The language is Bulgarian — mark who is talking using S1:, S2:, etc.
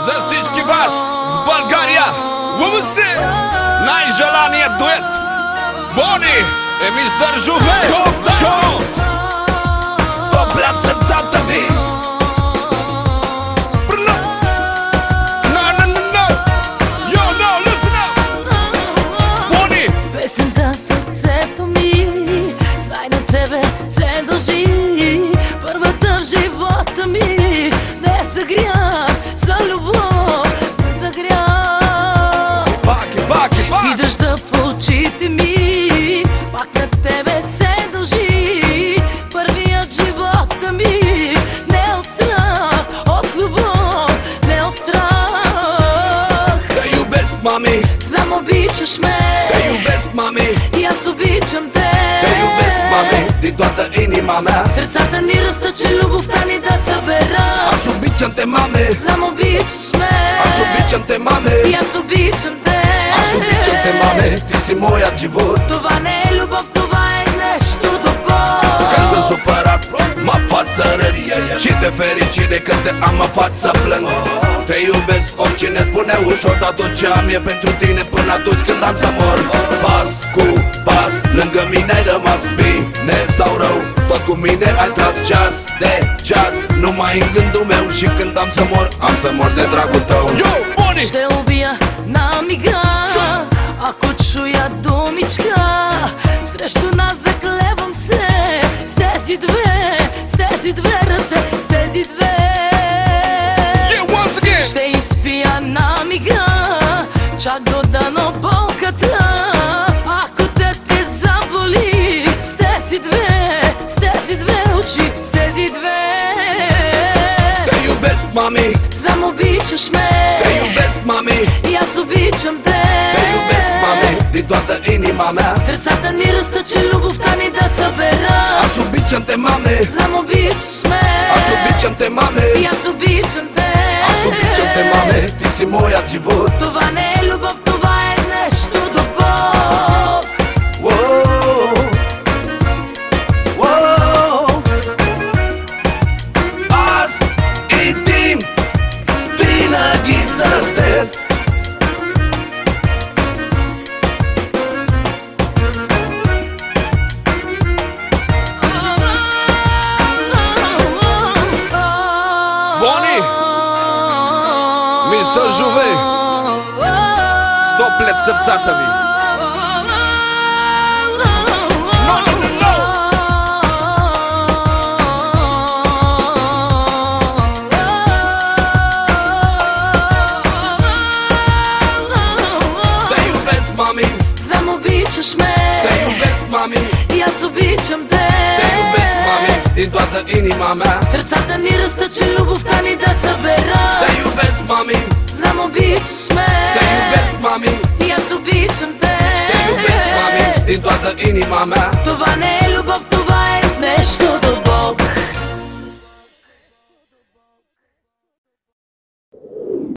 S1: За всички вас в България, лумуси, най-желаният дует Бони е мистер Жове. Стоплят сърцата ви.
S2: Песента в сърцето ми, знай на тебе се дължи. Първата в живота ми, не загря за любов, не загря. И дъжда в очите ми, пак на тебе се дължи. Първият живота ми, не от страх, от любов, не от страх.
S1: Тъй без мами,
S2: знам обичаш ме.
S1: Mami,
S2: и аз обичам те.
S1: Te iubesc, mami, din toată inima mea.
S2: Сърцата ни разтъче, любовта ни да събера.
S1: Аз обичам те, мами.
S2: Знам обичаш ме.
S1: Аз обичам те, мами.
S2: И аз обичам те.
S1: Аз обичам те, мами. Ти си моят живот.
S2: Това не е любов, това е нещо добро.
S1: Când sunt supărat, mă fac să râd și de fericire când te am mă fac să plâng. Te iubesc, oricine spune ușor, dar tot ce am e pentru tine până atunci când am să mor. Pas cu pas, lângă mine ai rămas, bine sau rău, tot cu mine ai tras ceas de ceas. Numai în gândul meu și când am să mor de dragul tău.
S2: Ще убия на мига, ако чуя думичка. Срещу нас заклевам се, с тези две ръце, с тези две. Ще изпия на мига, чак до дъно болката. Ако те заболи, с тези две очи, с тези две.
S1: Te iubesc, mami.
S2: Знам обичаш ме.
S1: Te iubesc, mami.
S2: И аз обичам те.
S1: Te iubesc, mami, din toată inima mea.
S2: Сърцата ни разтъче, любовта ни да събера.
S1: Аз обичам те, мами.
S2: Знам обичаш ме.
S1: Аз обичам те, мами.
S2: И аз обичам те.
S1: Аз обичам те, мами. Ти си моят живот.
S2: Това не е любов, това е нещо добро.
S1: Аз и ти винаги с теб. Бони, мистер Жове, стоплят сърцата ви. Те iubesc, mami.
S2: Знам обичаш ме.
S1: Te iubesc, mami.
S2: И аз обичам те.
S1: Te iubesc, mami, din toată inima mea.
S2: Сърцата ни разтъче, любовта ни да събера.
S1: Te iubesc, mami.
S2: Знам обичаш ме.
S1: Te iubesc, mami.
S2: И аз обичам те.
S1: Te iubesc, mami, din toată inima mea.
S2: Това не е